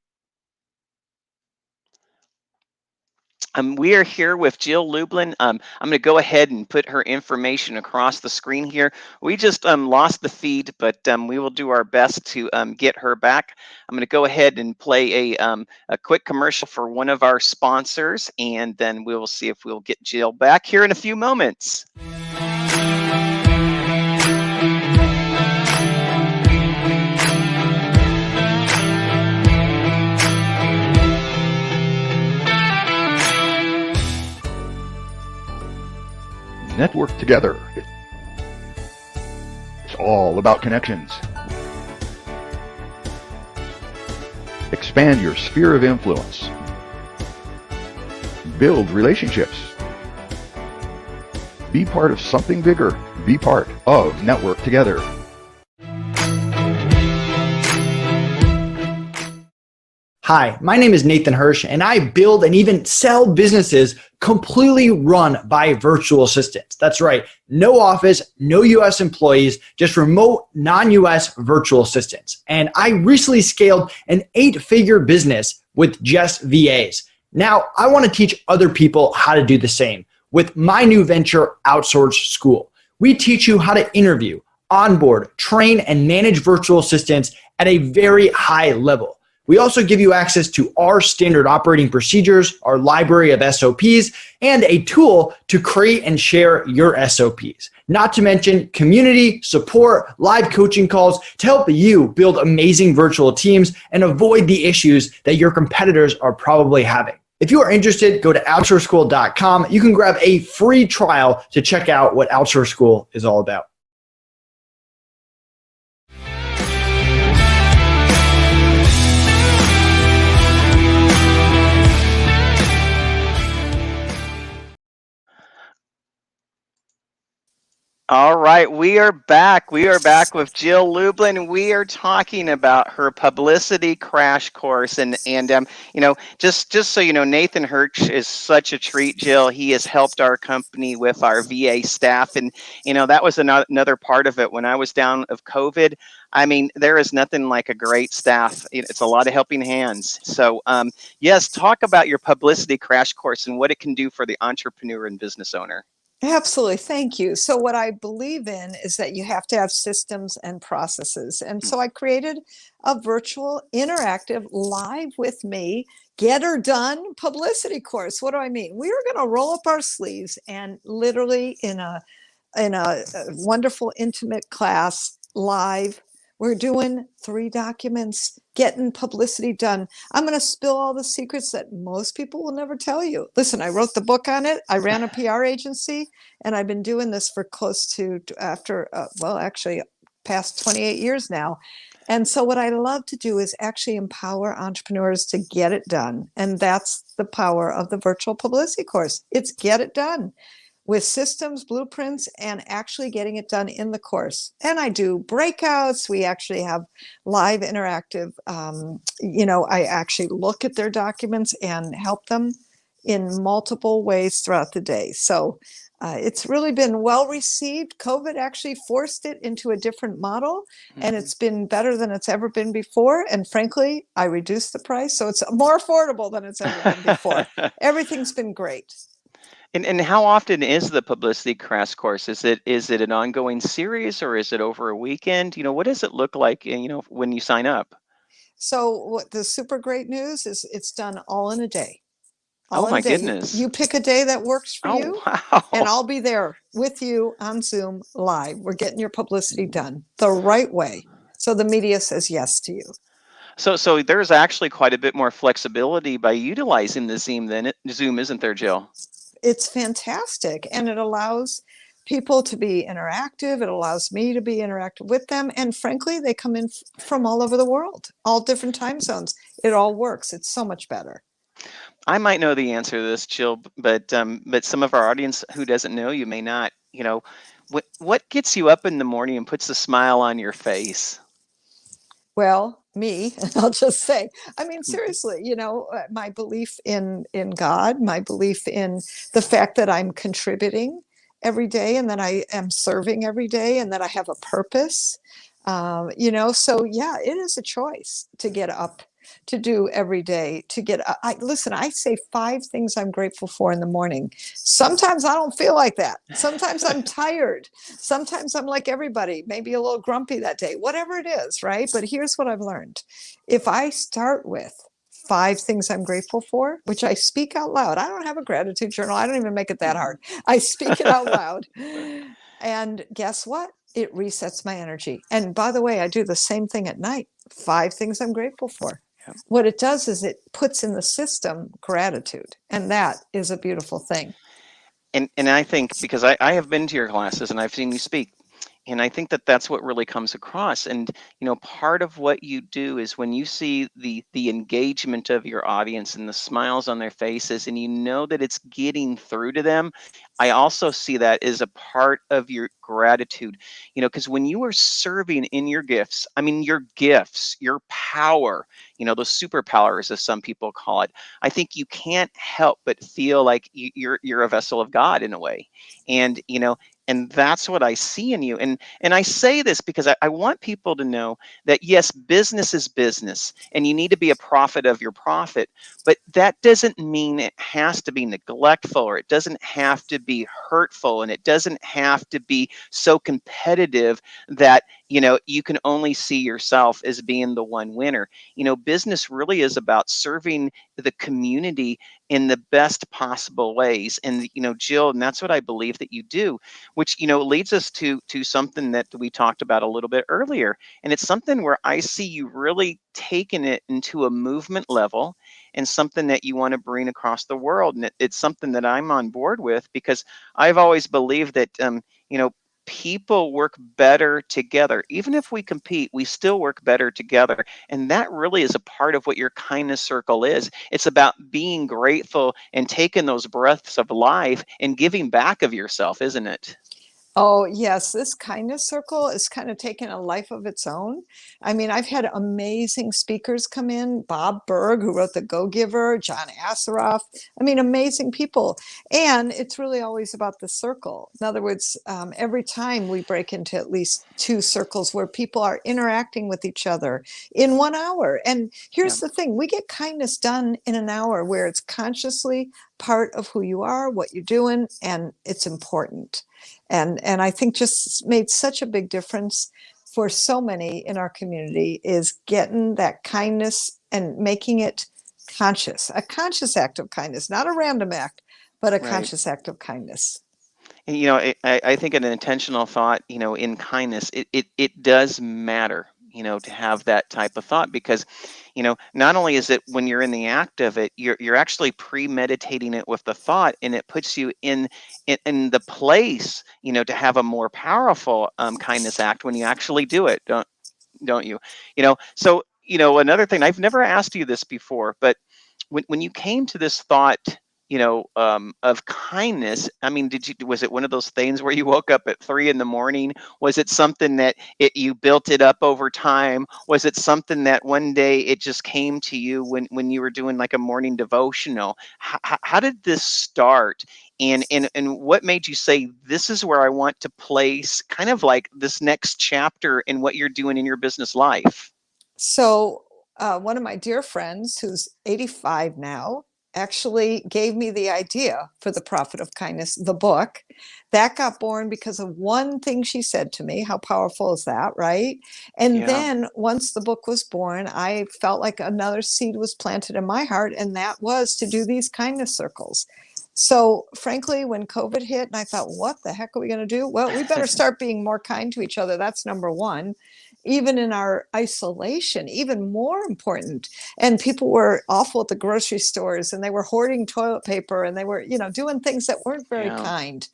We are here with Jill Lublin. I'm going to go ahead and put her information across the screen here. We just lost the feed, but we will do our best to get her back. I'm going to go ahead and play a quick commercial for one of our sponsors, and then we will see if we'll get Jill back here in a few moments. Network together. It's all about connections. Expand your sphere of influence. Build relationships. Be part of something bigger. Be part of Network Together. Hi, my name is Nathan Hirsch, and I build and even sell businesses completely run by virtual assistants. That's right. No office, no US employees, just remote non-US virtual assistants. And I recently scaled an 8-figure business with just VAs. Now, I want to teach other people how to do the same with my new venture, Outsource School. We teach you how to interview, onboard, train, and manage virtual assistants at a very high level. We also give you access to our standard operating procedures, our library of SOPs, and a tool to create and share your SOPs. Not to mention community, support, live coaching calls to help you build amazing virtual teams and avoid the issues that your competitors are probably having. If you are interested, go to outsourceschool.com. You can grab a free trial to check out what Outsource School is all about. All right, we are back. We are back with Jill Lublin. We are talking about her publicity crash course, and just so you know, Nathan Hirsch is such a treat. Jill, he has helped our company with our VA staff, and that was another part of it when I was down of COVID. I mean, there is nothing like a great staff. It's a lot of helping hands. So, yes, talk about your publicity crash course and what it can do for the entrepreneur and business owner. Absolutely. Thank you. So what I believe in is that you have to have systems and processes. And so I created a virtual, interactive, live with me, get her done publicity course. What do I mean? We are going to roll up our sleeves and literally in a wonderful, intimate class live, we're doing 3 documents, getting publicity done. I'm going to spill all the secrets that most people will never tell you. Listen, I wrote the book on it. I ran a PR agency, and I've been doing this for close to past 28 years now. And so what I love to do is actually empower entrepreneurs to get it done. And that's the power of the virtual publicity course. It's get it done with systems, blueprints, and actually getting it done in the course. And I do breakouts. We actually have live interactive, I actually look at their documents and help them in multiple ways throughout the day. So it's really been well received. COVID actually forced it into a different model, and it's been better than it's ever been before. And frankly, I reduced the price, so it's more affordable than it's ever been before. Everything's been great. And how often is the publicity crash course? Is it an ongoing series, or is it over a weekend? What does it look like, when you sign up? So what the super great news is, it's done all in a day. Oh my goodness. You pick a day that works for you, wow. and I'll be there with you on Zoom live. We're getting your publicity done the right way, so the media says yes to you. So there's actually quite a bit more flexibility by utilizing the Zoom, isn't there, Jill? It's fantastic, and it allows people to be interactive. It allows me to be interactive with them, and frankly, they come in from all over the world, all different time zones. It all works. It's so much better. I might know the answer to this, Jill, but some of our audience who doesn't know you may not. What gets you up in the morning and puts a smile on your face? Well, me, I'll just say, seriously, my belief in God, my belief in the fact that I'm contributing every day, and that I am serving every day, and that I have a purpose, so yeah, it is a choice to get up to do every day to get, listen, I say 5 things I'm grateful for in the morning. Sometimes I don't feel like that. Sometimes I'm tired. Sometimes I'm like everybody, maybe a little grumpy that day, whatever it is, right? But here's what I've learned. If I start with 5 things I'm grateful for, which I speak out loud. I don't have a gratitude journal. I don't even make it that hard. I speak it out loud. And guess what? It resets my energy. And by the way, I do the same thing at night. 5 things I'm grateful for. Yep. What it does is it puts in the system gratitude. And that is a beautiful thing. And I think, because I have been to your classes and I've seen you speak, and I think that that's what really comes across. And, part of what you do is when you see the engagement of your audience and the smiles on their faces, and you know that it's getting through to them, I also see that as a part of your gratitude, because when you are serving in your gifts, your gifts, your power, those superpowers, as some people call it, I think you can't help but feel like you're a vessel of God in a way. And, and that's what I see in you. And I say this because I want people to know that, yes, business is business, and you need to be a prophet of your profit. But that doesn't mean it has to be neglectful, or it doesn't have to be hurtful, and it doesn't have to be so competitive that, you can only see yourself as being the one winner. Business really is about serving the community in the best possible ways. And, Jill, and that's what I believe that you do, which, leads us to something that we talked about a little bit earlier. And it's something where I see you really taking it into a movement level, and something that you want to bring across the world. And it's something that I'm on board with, because I've always believed that, people work better together. Even if we compete, we still work better together. And that really is a part of what your kindness circle is. It's about being grateful and taking those breaths of life and giving back of yourself, isn't it? Oh, yes. This kindness circle is kind of taking a life of its own. I've had amazing speakers come in. Bob Berg, who wrote The Go-Giver, John Assaraf. Amazing people. And it's really always about the circle. In other words, every time we break into at least 2 circles where people are interacting with each other in 1 hour. And here's the thing. We get kindness done in an hour where it's consciously part of who you are, what you're doing, and it's important. And I think just made such a big difference for so many in our community is getting that kindness and making it conscious, a conscious act of kindness, not a random act, but a conscious act of kindness. And, I think an intentional thought, in kindness, it does matter, to have that type of thought, because, not only is it when you're in the act of it, you're actually premeditating it with the thought, and it puts you in the place, to have a more powerful kindness act when you actually do it, don't you? So, another thing, I've never asked you this before, but when you came to this thought, of kindness, was it one of those things where you woke up at 3 a.m? Was it something that you built it up over time? Was it something that one day it just came to you when you were doing like a morning devotional? How did this start? And what made you say, this is where I want to place kind of like this next chapter in what you're doing in your business life? So one of my dear friends, who's 85 now, actually gave me the idea for The Profit of Kindness, the book. That got born because of one thing she said to me. How powerful is that, right? And then once the book was born, I felt like another seed was planted in my heart, and that was to do these kindness circles. So frankly, when COVID hit and I thought, what the heck are we going to do? Well, we better start being more kind to each other. That's number one. Even in our isolation, even more important. And people were awful at the grocery stores, and they were hoarding toilet paper, and they were, doing things that weren't very kind.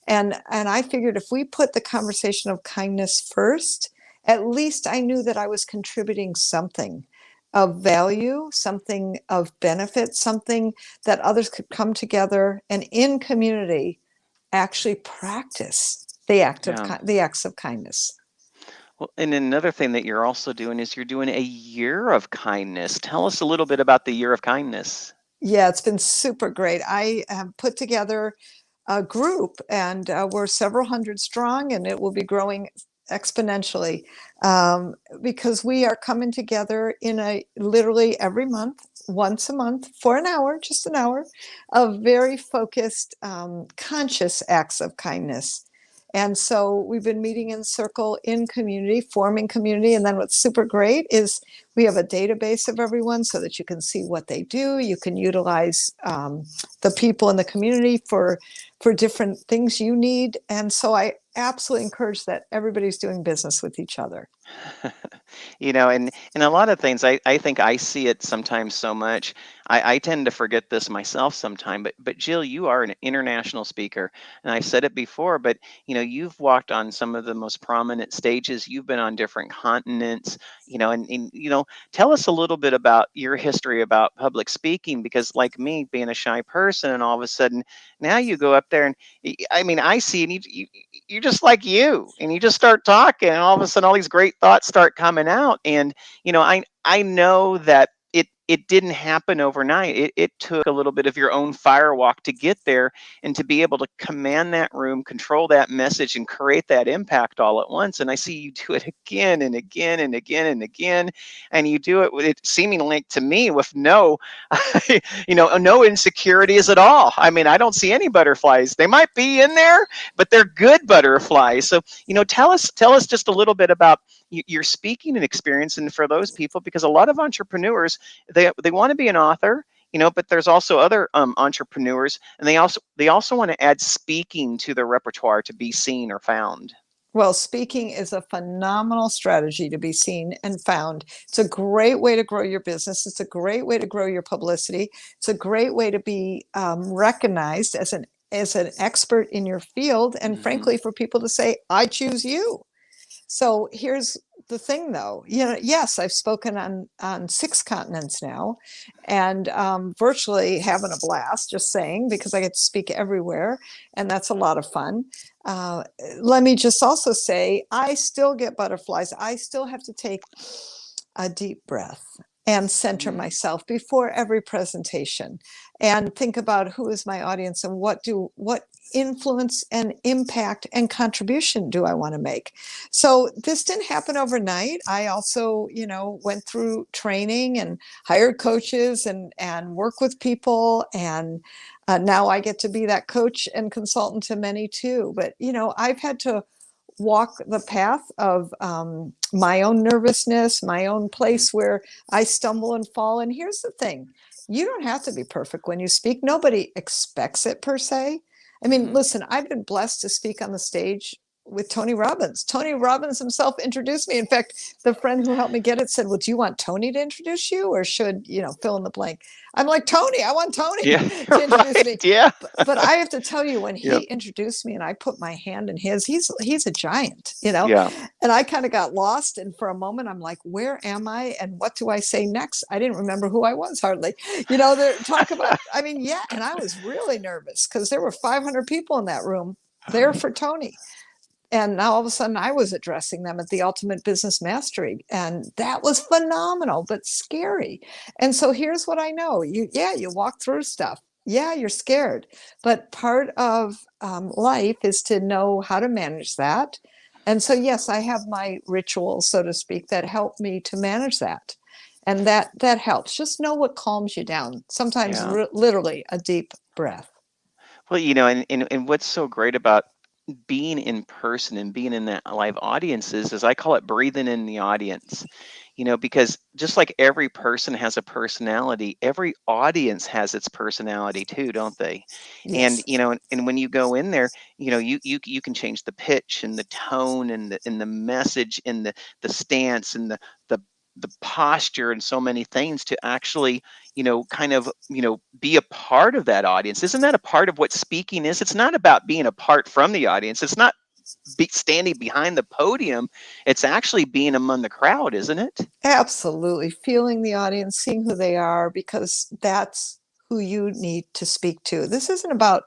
And I figured if we put the conversation of kindness first, at least I knew that I was contributing something of value, something of benefit, something that others could come together and in community actually practice the acts of kindness. Well, and another thing that you're also doing is you're doing a year of kindness. Tell us a little bit about the year of kindness. Yeah, it's been super great. I have put together a group, and we're several hundred strong, and it will be growing exponentially, because we are coming together in literally every month, once a month, for an hour, just an hour, of very focused, conscious acts of kindness. And so we've been meeting in circle in community, forming community. And then what's super great is we have a database of everyone so that you can see what they do. You can utilize the people in the community for different things you need. And so I absolutely encourage that everybody's doing business with each other. And a lot of things, I think I see it sometimes so much. I tend to forget this myself sometime, but Jill, you are an international speaker, and I've said it before, but you've walked on some of the most prominent stages. You've been on different continents, and tell us a little bit about your history about public speaking, because like me, being a shy person, and all of a sudden now you go up there and I see, and you're just like and you just start talking, and all of a sudden all these great thoughts start coming out. And I know that it didn't happen overnight. It took a little bit of your own firewalk to get there, and to be able to command that room, control that message, and create that impact all at once. And I see you do it again and again and again and again, and you do it with it seemingly, to me, with no no insecurities at all. I don't see any butterflies. They might be in there, but they're good butterflies. So tell us just a little bit about your speaking and experience, and for those people, because a lot of entrepreneurs, they want to be an author, but there's also other entrepreneurs, and they also want to add speaking to their repertoire to be seen or found. Well, speaking is a phenomenal strategy to be seen and found. It's a great way to grow your business. It's a great way to grow your publicity. It's a great way to be recognized as an expert in your field, and frankly, for people to say, I choose you. So here's the thing, though. Yes, I've spoken on 6 continents now, and virtually having a blast, just saying, because I get to speak everywhere, and that's a lot of fun. Let me just also say, I still get butterflies. I still have to take a deep breath and center myself before every presentation, and think about who is my audience, and what influence and impact and contribution do I want to make. So this didn't happen overnight. I also, went through training and hired coaches and work with people. And now I get to be that coach and consultant to many too. But, I've had to walk the path of my own nervousness, my own place where I stumble and fall. And here's the thing. You don't have to be perfect when you speak. Nobody expects it per se. Listen, I've been blessed to speak on the stage with Tony Robbins. Tony Robbins himself introduced me. In fact, the friend who helped me get it said, well, do you want Tony to introduce you, or should, fill in the blank? I'm like, Tony, I want Tony to introduce me. Yeah. But I have to tell you, when he introduced me and I put my hand in his, he's a giant, Yeah. And I kind of got lost. And for a moment, I'm like, where am I? And what do I say next? I didn't remember who I was hardly. They're talk about, and I was really nervous because there were 500 people in that room there for Tony. And now all of a sudden I was addressing them at the Ultimate Business Mastery. And that was phenomenal, but scary. And so here's what I know. You walk through stuff. Yeah, you're scared. But part of life is to know how to manage that. And so, yes, I have my rituals, so to speak, that help me to manage that. And that helps. Just know what calms you down. Sometimes literally a deep breath. Well, and what's so great about being in person and being in that live audiences is I call it breathing in the audience, because just like every person has a personality, every audience has its personality too, don't they? Yes. And when you go in there, you can change the pitch and the tone and the message and the stance and the posture and so many things to actually, be a part of that audience. Isn't that a part of what speaking is? It's not about being apart from the audience. It's not standing behind the podium. It's actually being among the crowd, isn't it? Absolutely. Feeling the audience, seeing who they are, because that's who you need to speak to. This isn't about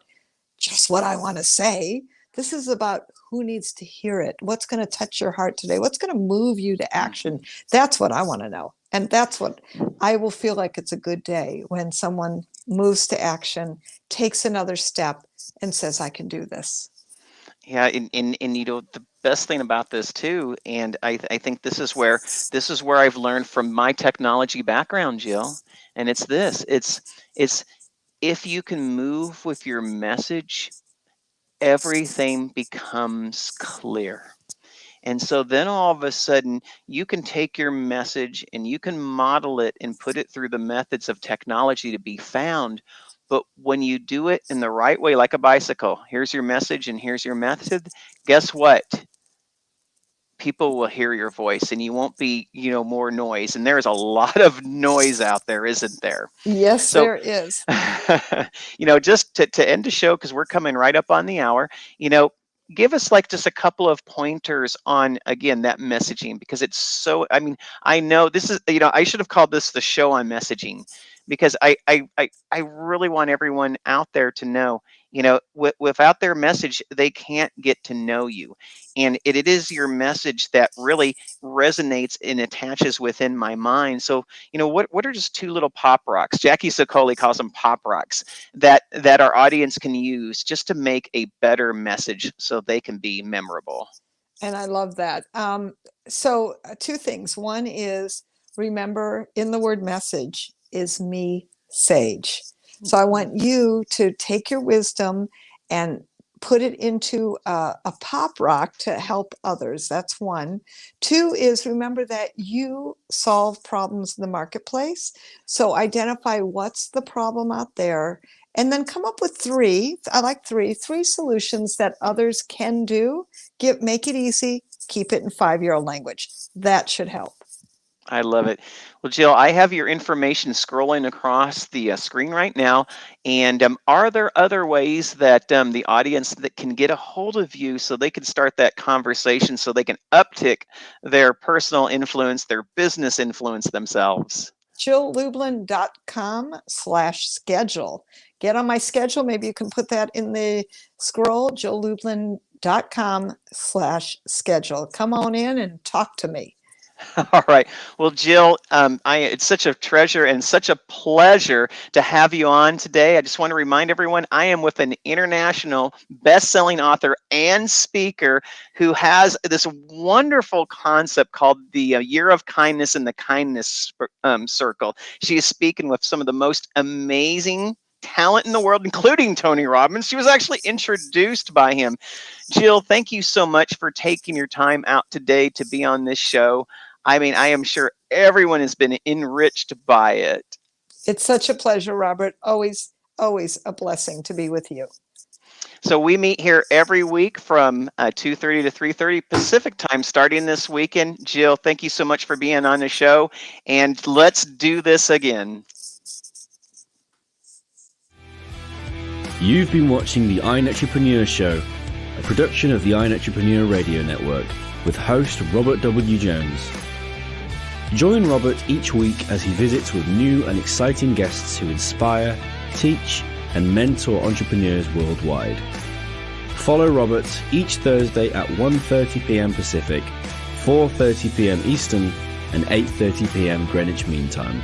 just what I want to say. This is about who needs to hear it. What's going to touch your heart today? What's going to move you to action? That's what I want to know. And that's what I will feel like it's a good day when someone moves to action, takes another step, and says, I can do this. Yeah, and the best thing about this too, and I think this is where I've learned from my technology background, Jill, and it's this. It's if you can move with your message, everything becomes clear. And so then all of a sudden, you can take your message and you can model it and put it through the methods of technology to be found. But when you do it in the right way, like a bicycle, here's your message and here's your method, guess what? People will hear your voice and you won't be, more noise. And there's a lot of noise out there, isn't there? Yes, So, there is. just to end the show, because we're coming right up on the hour, give us like just a couple of pointers on, again, that messaging, because it's so, I know this is, I should have called this the show on messaging, because I really want everyone out there to know, without their message, they can't get to know you. And it is your message that really resonates and attaches within my mind. So, what are just two little pop rocks? Jackie Sokoli calls them pop rocks that our audience can use just to make a better message so they can be memorable. And I love that. So two things. One is, remember, in the word message is me, sage. So I want you to take your wisdom and put it into a pop rock to help others. That's one. Two is, remember that you solve problems in the marketplace. So identify what's the problem out there, and then come up with three. I like three solutions that others can do. Make it easy. Keep it in 5-year-old language. That should help. I love it. Well, Jill, I have your information scrolling across the screen right now. And are there other ways that the audience that can get a hold of you so they can start that conversation, so they can uptick their personal influence, their business influence themselves? JillLublin.com/schedule. Get on my schedule. Maybe you can put that in the scroll. JillLublin.com/schedule. Come on in and talk to me. All right. Well, Jill, it's such a treasure and such a pleasure to have you on today. I just want to remind everyone, I am with an international best-selling author and speaker who has this wonderful concept called the Year of Kindness in the Kindness Circle. She is speaking with some of the most amazing talent in the world, including Tony Robbins. She was actually introduced by him. Jill, thank you so much for taking your time out today to be on this show. I am sure everyone has been enriched by it. It's such a pleasure, Robert. Always, always a blessing to be with you. So we meet here every week from 2:30 to 3:30 Pacific time starting this weekend. Jill, thank you so much for being on the show, and let's do this again. You've been watching the iNETrepreneur Show, a production of the iNETrepreneur Radio Network, with host Robert W. Jones. Join Robert each week as he visits with new and exciting guests who inspire, teach, and mentor entrepreneurs worldwide. Follow Robert each Thursday at 1:30 p.m. Pacific, 4:30 p.m. Eastern, and 8:30 p.m. Greenwich Mean Time.